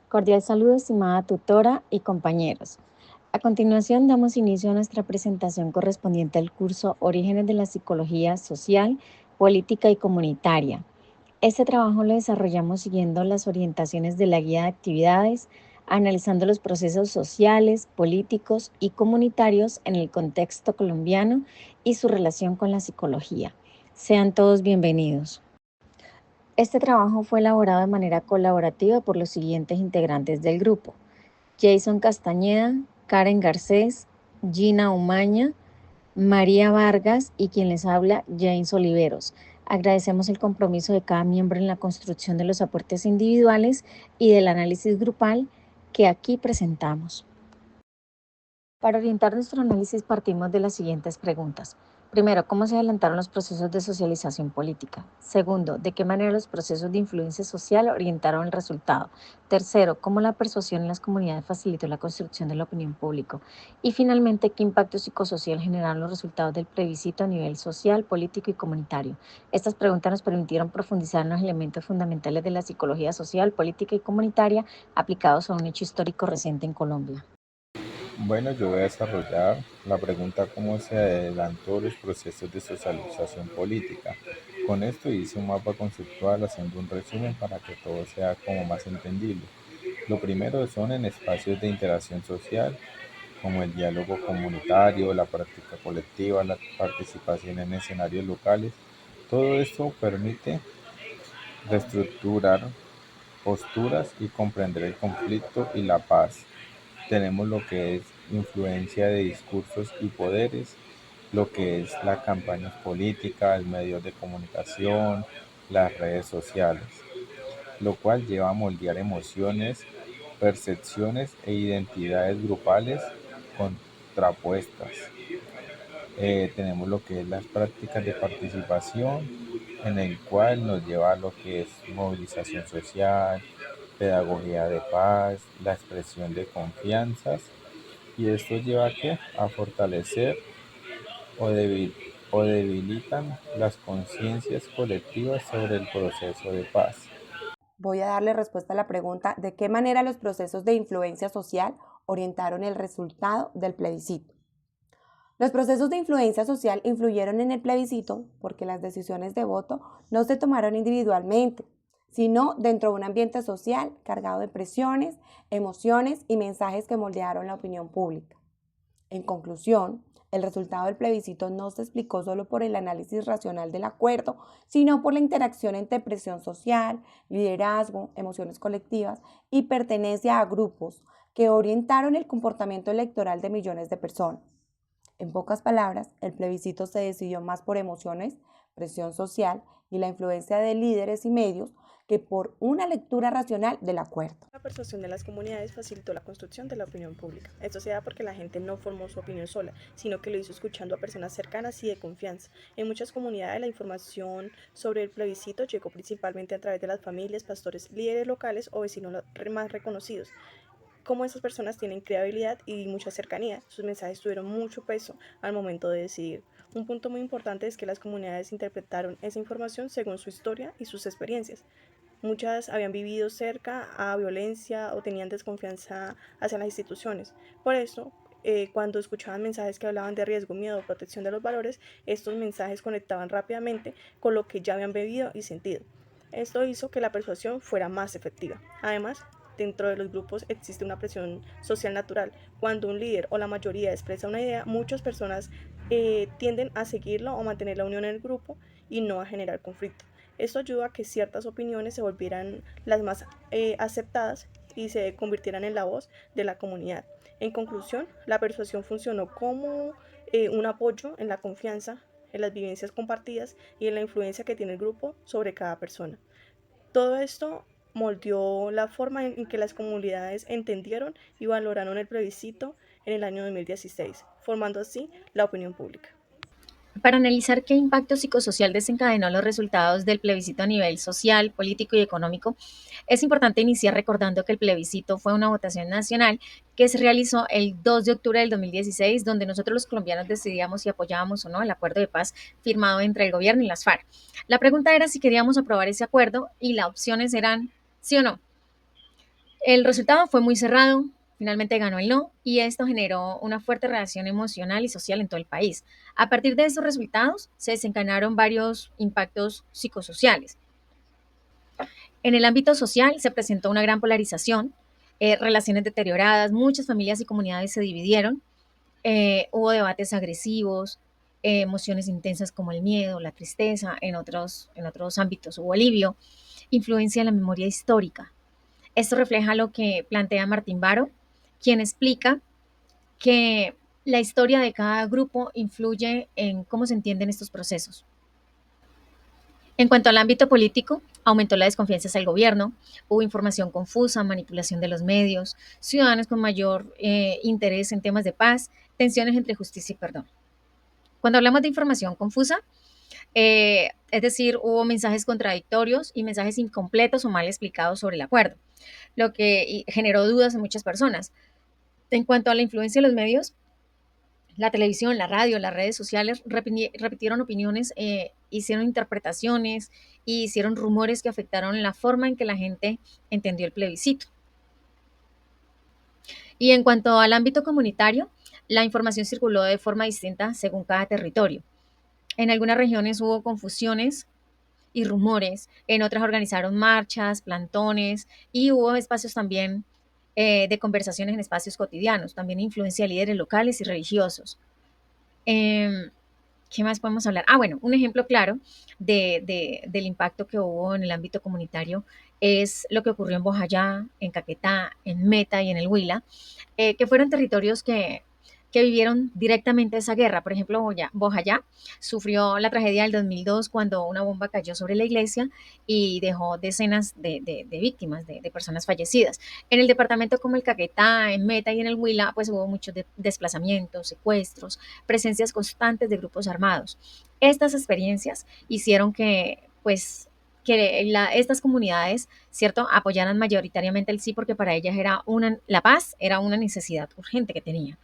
Cordial saludo, estimada tutora y compañeros. A continuación, damos inicio a nuestra presentación correspondiente al curso Orígenes de la Psicología Social, Política y Comunitaria. Este trabajo lo desarrollamos siguiendo las orientaciones de la guía de actividades, analizando los procesos sociales, políticos y comunitarios en el contexto colombiano y su relación con la psicología. Sean todos bienvenidos. Este trabajo fue elaborado de manera colaborativa por los siguientes integrantes del grupo: Jason Castañeda, Karen Garcés, Gina Umaña, María Vargas y quien les habla, James Oliveros. Agradecemos el compromiso de cada miembro en la construcción de los aportes individuales y del análisis grupal que aquí presentamos. Para orientar nuestro análisis partimos de las siguientes preguntas. Primero, ¿cómo se adelantaron los procesos de socialización política? Segundo, ¿de qué manera los procesos de influencia social orientaron el resultado? Tercero, ¿cómo la persuasión en las comunidades facilitó la construcción de la opinión pública? Y finalmente, ¿qué impacto psicosocial generaron los resultados del plebiscito a nivel social, político y comunitario? Estas preguntas nos permitieron profundizar en los elementos fundamentales de la psicología social, política y comunitaria aplicados a un hecho histórico reciente en Colombia. Bueno, yo voy a desarrollar la pregunta cómo se adelantó los procesos de socialización política. Con esto hice un mapa conceptual haciendo un resumen para que todo sea como más entendible. Lo primero son en espacios de interacción social, como el diálogo comunitario, la práctica colectiva, la participación en escenarios locales. Todo esto permite reestructurar posturas y comprender el conflicto y la paz. Tenemos lo que es influencia de discursos y poderes, lo que es las campañas políticas, medios de comunicación, las redes sociales, lo cual lleva a moldear emociones, percepciones e identidades grupales contrapuestas. Tenemos lo que es las prácticas de participación, en el cual nos lleva a lo que es movilización social, pedagogía de paz, la expresión de confianzas, y esto lleva a qué? A fortalecer o, o debilitan las conciencias colectivas sobre el proceso de paz. Voy a darle respuesta a la pregunta de qué manera los procesos de influencia social orientaron el resultado del plebiscito. Los procesos de influencia social influyeron en el plebiscito porque las decisiones de voto no se tomaron individualmente, sino dentro de un ambiente social cargado de presiones, emociones y mensajes que moldearon la opinión pública. En conclusión, el resultado del plebiscito no se explicó solo por el análisis racional del acuerdo, sino por la interacción entre presión social, liderazgo, emociones colectivas y pertenencia a grupos que orientaron el comportamiento electoral de millones de personas. En pocas palabras, el plebiscito se decidió más por emociones, presión social y la influencia de líderes y medios que por una lectura racional del acuerdo. La persuasión de las comunidades facilitó la construcción de la opinión pública. Esto se da porque la gente no formó su opinión sola, sino que lo hizo escuchando a personas cercanas y de confianza. En muchas comunidades la información sobre el plebiscito llegó principalmente a través de las familias, pastores, líderes locales o vecinos más reconocidos. Como esas personas tienen credibilidad y mucha cercanía, sus mensajes tuvieron mucho peso al momento de decidir. Un punto muy importante es que las comunidades interpretaron esa información según su historia y sus experiencias. Muchas habían vivido cerca a violencia o tenían desconfianza hacia las instituciones. Por eso, cuando escuchaban mensajes que hablaban de riesgo, miedo o protección de los valores, estos mensajes conectaban rápidamente con lo que ya habían vivido y sentido. Esto hizo que la persuasión fuera más efectiva. Además, dentro de los grupos existe una presión social natural. Cuando un líder o la mayoría expresa una idea, muchas personas tienden a seguirlo o mantener la unión en el grupo y no a generar conflicto. Esto ayuda a que ciertas opiniones se volvieran las más aceptadas y se convirtieran en la voz de la comunidad. En conclusión, la persuasión funcionó como un apoyo en la confianza, en las vivencias compartidas y en la influencia que tiene el grupo sobre cada persona. Todo esto moldeó la forma en que las comunidades entendieron y valoraron el plebiscito en el año 2016, formando así la opinión pública. Para analizar qué impacto psicosocial desencadenó los resultados del plebiscito a nivel social, político y económico, es importante iniciar recordando que el plebiscito fue una votación nacional que se realizó el 2 de octubre del 2016, donde nosotros los colombianos decidíamos si apoyábamos o no el acuerdo de paz firmado entre el gobierno y las FARC. La pregunta era si queríamos aprobar ese acuerdo y las opciones eran sí o no. El resultado fue muy cerrado, finalmente ganó el no y esto generó una fuerte reacción emocional y social en todo el país. A partir de estos resultados se desencadenaron varios impactos psicosociales. En el ámbito social se presentó una gran polarización, relaciones deterioradas, muchas familias y comunidades se dividieron, hubo debates agresivos, emociones intensas como el miedo, la tristeza, en otros ámbitos hubo alivio, influencia en la memoria histórica. Esto refleja lo que plantea Martín Baró, quien explica que la historia de cada grupo influye en cómo se entienden estos procesos. En cuanto al ámbito político, aumentó la desconfianza hacia el gobierno, hubo información confusa, manipulación de los medios, ciudadanos con mayor interés en temas de paz, tensiones entre justicia y perdón. Cuando hablamos de información confusa, es decir, hubo mensajes contradictorios y mensajes incompletos o mal explicados sobre el acuerdo, lo que generó dudas en muchas personas. En cuanto a la influencia de los medios, la televisión, la radio, las redes sociales repitieron opiniones, hicieron interpretaciones y hicieron rumores que afectaron la forma en que la gente entendió el plebiscito. Y en cuanto al ámbito comunitario, la información circuló de forma distinta según cada territorio. En algunas regiones hubo confusiones y rumores, en otras organizaron marchas, plantones y hubo espacios también de conversaciones en espacios cotidianos, también influencia de líderes locales y religiosos. Em, ¿Qué más podemos hablar? Ah, bueno, un ejemplo claro del impacto que hubo en el ámbito comunitario es lo que ocurrió en Bojayá, en Caquetá, en Meta y en el Huila, que fueron territorios que vivieron directamente esa guerra. Por ejemplo, Bojayá sufrió la tragedia del 2002 cuando una bomba cayó sobre la iglesia y dejó decenas de víctimas, de personas fallecidas. En el departamento como el Caquetá, en Meta y en el Huila, pues hubo muchos desplazamientos, secuestros, presencias constantes de grupos armados. Estas experiencias hicieron que, pues, estas comunidades, ¿cierto?, apoyaran mayoritariamente el sí porque para ellas la paz era una necesidad urgente que tenían.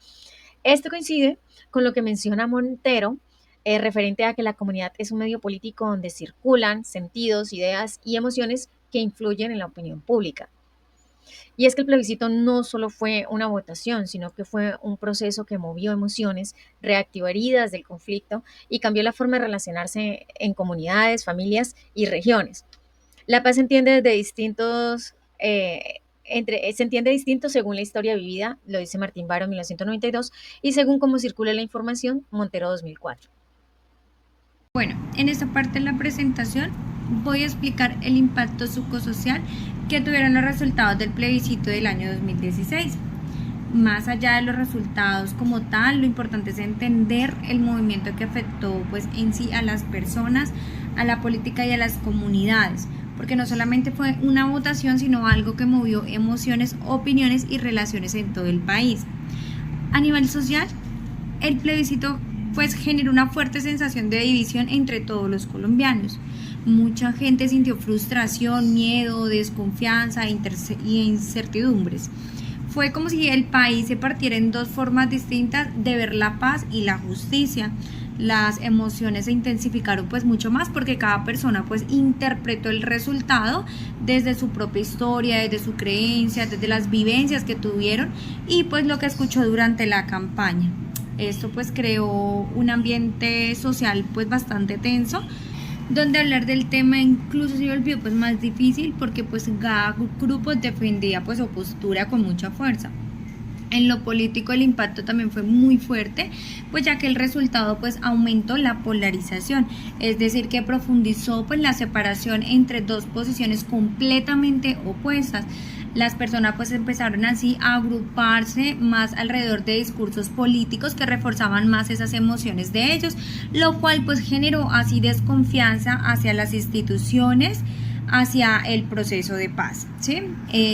Esto coincide con lo que menciona Montero, referente a que la comunidad es un medio político donde circulan sentidos, ideas y emociones que influyen en la opinión pública. Y es que el plebiscito no solo fue una votación, sino que fue un proceso que movió emociones, reactivó heridas del conflicto y cambió la forma de relacionarse en comunidades, familias y regiones. La paz se entiende desde distintos, se entiende distinto según la historia vivida, lo dice Martín Baró en 1992, y según cómo circula la información, Montero 2004. Bueno, en esta parte de la presentación voy a explicar el impacto psicosocial que tuvieron los resultados del plebiscito del año 2016. Más allá de los resultados como tal, lo importante es entender el movimiento que afectó pues en sí a las personas, a la política y a las comunidades, porque no solamente fue una votación, sino algo que movió emociones, opiniones y relaciones en todo el país. A nivel social, el plebiscito pues generó una fuerte sensación de división entre todos los colombianos. Mucha gente sintió frustración, miedo, desconfianza e incertidumbres. Fue como si el país se partiera en dos formas distintas de ver la paz y la justicia. Las emociones se intensificaron pues mucho más porque cada persona pues interpretó el resultado desde su propia historia, desde su creencia, desde las vivencias que tuvieron y pues lo que escuchó durante la campaña. Esto pues creó un ambiente social pues bastante tenso, donde hablar del tema incluso se volvió pues más difícil porque pues cada grupo defendía pues su postura con mucha fuerza. En lo político el impacto también fue muy fuerte, pues ya que el resultado pues aumentó la polarización, es decir que profundizó pues la separación entre dos posiciones completamente opuestas. Las personas pues empezaron así a agruparse más alrededor de discursos políticos que reforzaban más esas emociones de ellos, lo cual pues generó así desconfianza hacia las instituciones, hacia el proceso de paz, ¿sí?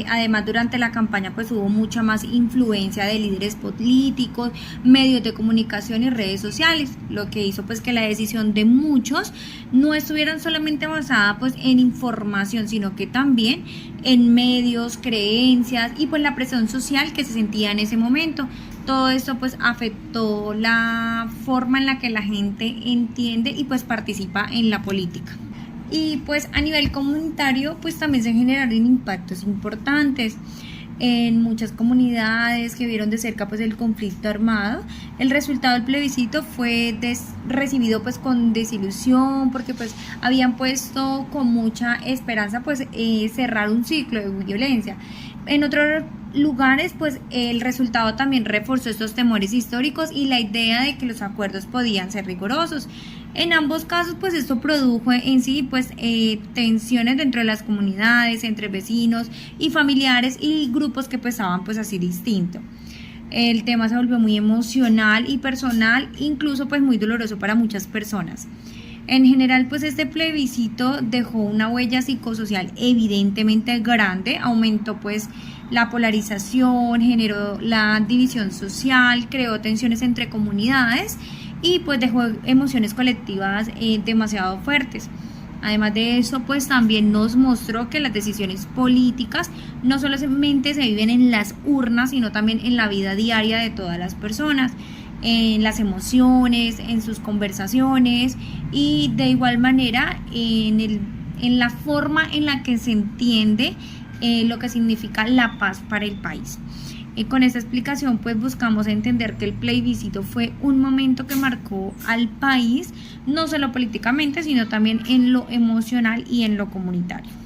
Además durante la campaña pues hubo mucha más influencia de líderes políticos, medios de comunicación y redes sociales, lo que hizo pues que la decisión de muchos no estuvieran solamente basada pues en información, sino que también en medios, creencias y pues la presión social que se sentía en ese momento. Todo esto pues afectó la forma en la que la gente entiende y pues participa en la política. Y pues a nivel comunitario pues también se generaron impactos importantes. en muchas comunidades que vieron de cerca pues el conflicto armado. El resultado del plebiscito fue recibido pues con desilusión, porque pues habían puesto con mucha esperanza pues cerrar un ciclo de violencia. En otros lugares pues el resultado también reforzó estos temores históricos y la idea de que los acuerdos podían ser rigurosos. En ambos casos pues esto produjo en sí pues tensiones dentro de las comunidades, entre vecinos y familiares y grupos que pensaban pues así distinto. El tema se volvió muy emocional y personal, incluso pues muy doloroso para muchas personas. En general, pues este plebiscito dejó una huella psicosocial evidentemente grande, aumentó pues la polarización, generó la división social, creó tensiones entre comunidades y pues dejó emociones colectivas demasiado fuertes. Además de eso, pues también nos mostró que las decisiones políticas no solamente se viven en las urnas, sino también en la vida diaria de todas las personas, en las emociones, en sus conversaciones y de igual manera en la forma en la que se entiende lo que significa la paz para el país. Con esta explicación pues buscamos entender que el plebiscito fue un momento que marcó al país, no solo políticamente, sino también en lo emocional y en lo comunitario.